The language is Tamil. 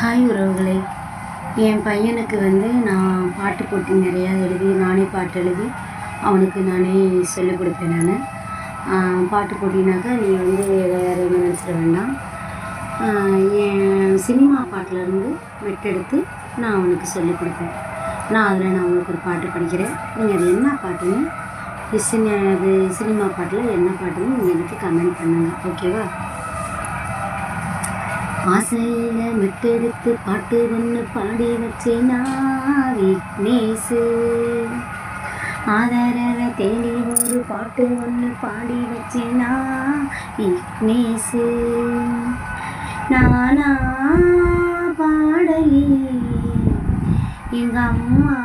ஹாய் உறவுகளே! என் பையனுக்கு நான் பாட்டு போட்டி நிறையா எழுதி, நானே பாட்டு எழுதி அவனுக்கு நானே சொல்லிக் கொடுப்பேன் பாட்டு போட்டினாக்கா நீ வேறு எதுவும் நினச்சிட வேண்டாம். என் சினிமா பாட்டிலேருந்து மெட்டெடுத்து நான் அவனுக்கு சொல்லிக் கொடுப்பேன். அதில் நான் உங்களுக்கு ஒரு பாட்டு படிக்கிறேன். நீங்கள் அது என்ன பாட்டுன்னு அது சினிமா பாட்டில் என்ன பாட்டுன்னு நீங்கள் எனக்கு கமெண்ட் பண்ணுங்கள். ஓகேவா? ஆசையில் மெட்டெடுத்து பாட்டு ஒன்று பாடி வச்சேனா விக்னேஷு, ஆதரவை தேடி ஒரு பாட்டு ஒன்று பாடி வச்சேனா விக்னேஷு, நானா பாடலி எங்கள் அம்மா